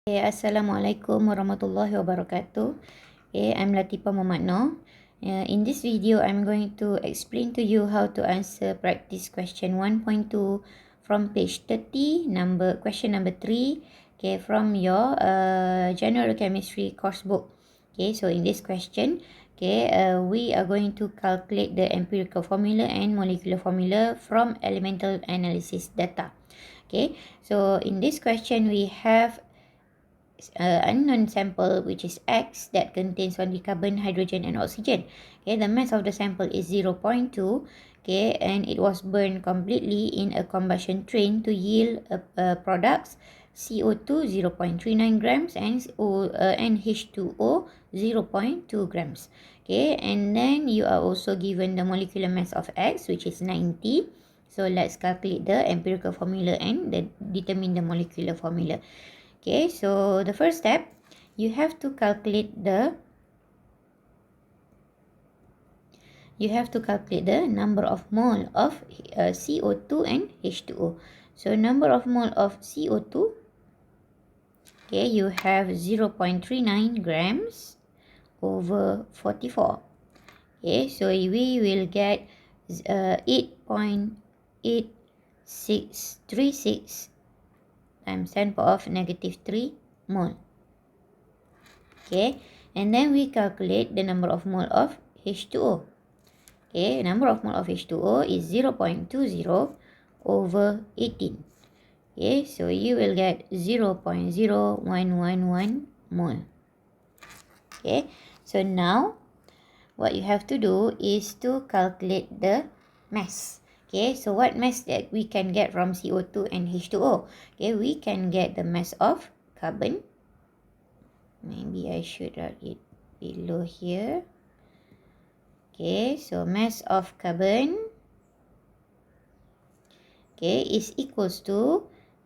Assalamualaikum warahmatullahi wabarakatuh. I'm Latifah Muhammad Noor. In this video, I'm going to explain to you how to answer practice question 1.2 from page 30, question number 3, from your general chemistry course book. So in this question, we are going to calculate the empirical formula and molecular formula from elemental analysis data. So in this question, we have unknown sample which is X that contains only carbon, hydrogen and oxygen. The mass of the sample is 0.2, and it was burned completely in a combustion train to yield products CO2 0.39 grams and H2O 0.2 grams. And then you are also given the molecular mass of X, which is 90. So let's calculate the empirical formula and determine the molecular formula. So the first step, you have to calculate the number of mole of CO2 and H2O. So number of mole of CO2, you have 0.39 grams over 44. So we will get 8.8636 times 10 power of negative 3 mole. And then we calculate the number of mole of H2O. Number of mole of H2O is 0.20 over 18. So you will get 0.0111 mole. So now what you have to do is to calculate the mass. So what mass that we can get from CO2 and H2O? We can get the mass of carbon. Maybe I should write it below here. So mass of carbon is equals to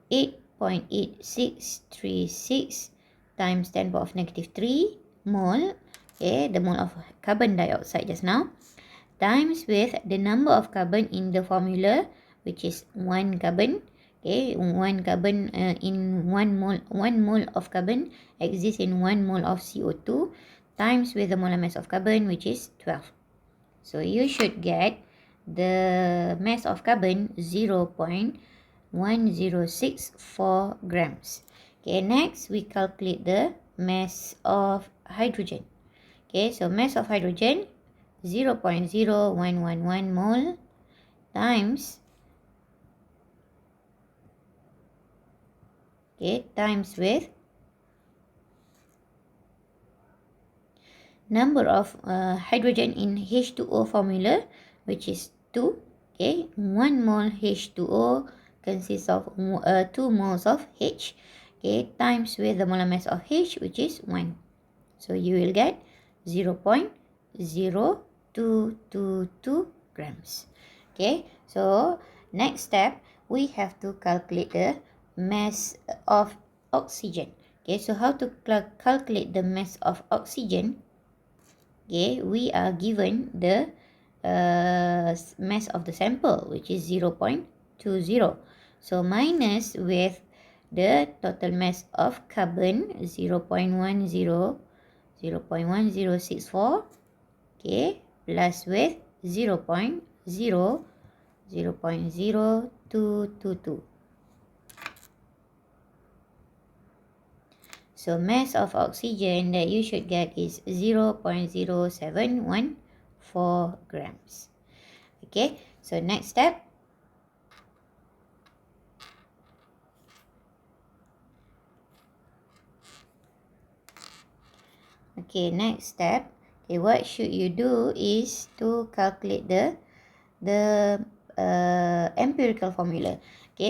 8.8636 times 10 power of negative 3 mole. The mole of carbon dioxide just now, times with the number of carbon in the formula, which is 1 carbon. One carbon in 1 mole of carbon exists in 1 mole of CO2, times with the molar mass of carbon, which is 12. So you should get the mass of carbon 0.1064 grams. Next we calculate the mass of hydrogen. So mass of hydrogen 0.0111 mole times times with number of hydrogen in H2O formula, which is 2. 1 mole H2O consists of 2 moles of H, times with the molar mass of H, which is 1. So you will get 0.0222 grams. So next step, we have to calculate the mass of oxygen. So how to calculate the mass of oxygen? We are given the mass of the sample, which is 0.20. So minus with the total mass of carbon 0.1064, plus with 0.0222. So mass of oxygen that you should get is 0.0714 grams. So next step, what should you do is to calculate the empirical formula.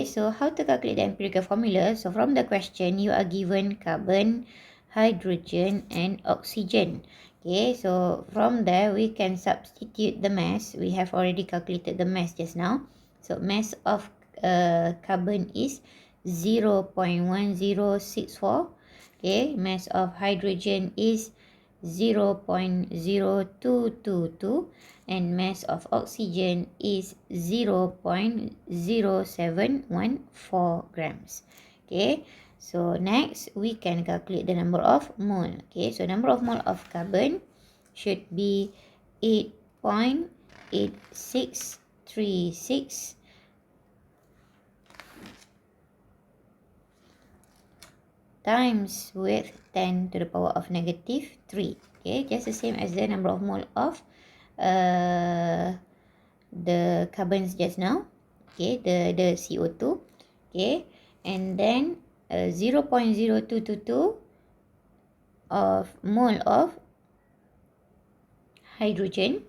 So how to calculate the empirical formula? So from the question, you are given carbon, hydrogen and oxygen. So from there we can substitute the mass. We have already calculated the mass just now. So mass of carbon is 0.1064. Mass of hydrogen is 0.0222, and mass of oxygen is 0.0714 grams. So next, we can calculate the number of mole. Okay, so number of mole of carbon should be 8.8636 times with 10 to the power of negative 3. Okay, just the same as the number of mole of the carbons just now. Okay, the CO2. Okay, and then 0.0222 of mole of hydrogen.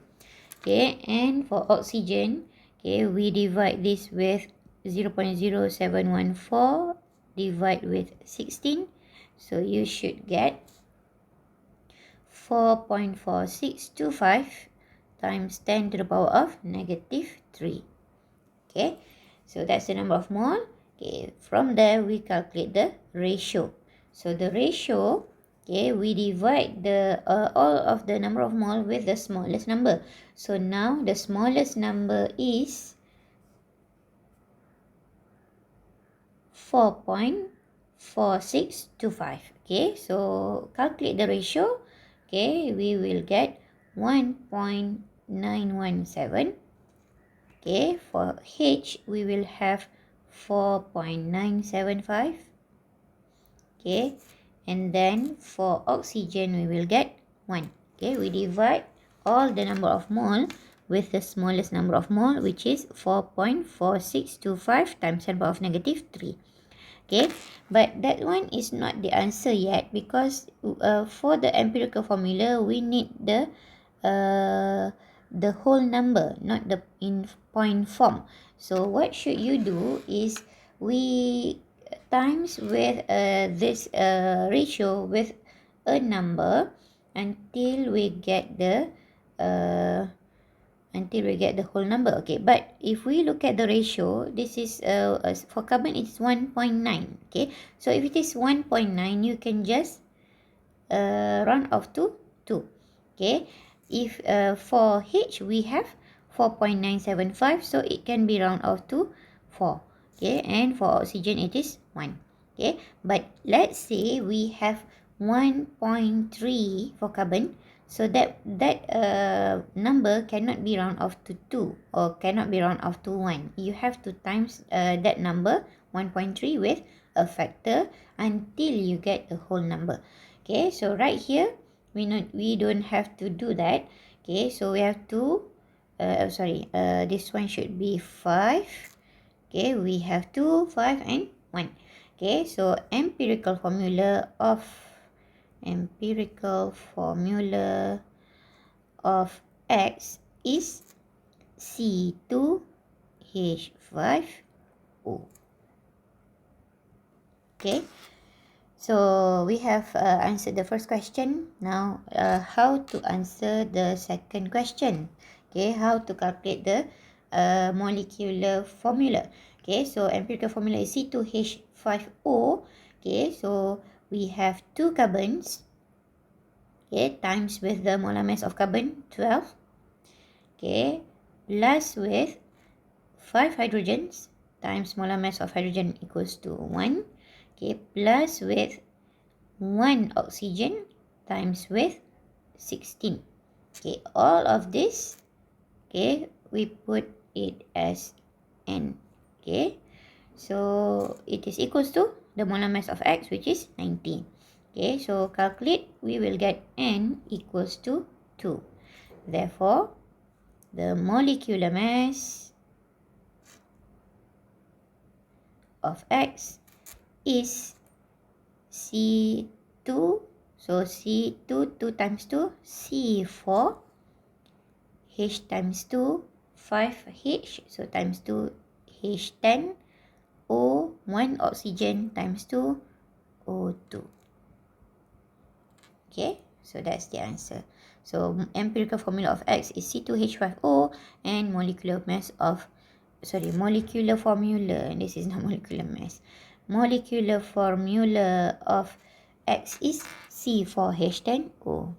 Okay, and for oxygen, okay, we divide this with 0.0714 divide with 16, so you should get 4.4625 times 10 to the power of negative 3. Okay, so that's the number of mole. Okay, from there we calculate the ratio. So the ratio, okay, we divide the all of the number of mole with the smallest number. So now the smallest number is 4.4625. Okay, so calculate the ratio. Okay, we will get 1.917. Okay, for H, we will have 4.975. Okay, and then for oxygen, we will get 1. Okay, we divide all the number of mole with the smallest number of mole, which is 4.4625 times 10 power of negative 3. Okay, but that one is not the answer yet, because for the empirical formula, we need the whole number, not the in point form. So what should you do is we times with this ratio with a number until we get the whole number. Okay, but if we look at the ratio, this is for carbon it's 1.9. Okay, so if it is 1.9, you can just round off to 2. Okay, if for H we have 4.975, so it can be round off to 4. Okay, and for oxygen it is 1. Okay, but let's say we have 1.3 for carbon, so that number cannot be round off to 2 or cannot be round off to 1. You have to times that number 1.3 with a factor until you get the whole number. Okay, so right here we don't have to do that. Okay, so we have to this one should be 5. Okay, we have 2, 5 and 1. Okay, so empirical formula of X is C2H5O. Okay, so we have answered the first question. Now how to answer the second question. Okay, how to calculate the molecular formula. Okay, so empirical formula is C2H5O. Okay, so we have 2 carbons, okay, times with the molar mass of carbon 12, okay, plus with 5 hydrogens times molar mass of hydrogen equals to 1, okay, plus with 1 oxygen times with 16. Okay, all of this, okay, we put it as N. Okay, so it is equals to the molar mass of X, which is 90. Okay, so calculate, we will get N equals to 2. Therefore, the molecular mass of X is C2. So C2, 2 times 2, C4, H times 2, 5H, so times 2, H10, O, 1 oxygen times 2, O2. Okay, so that's the answer. So empirical formula of X is C2H5O, and molecular formula, this is not molecular mass. Molecular formula of X is C4H10O.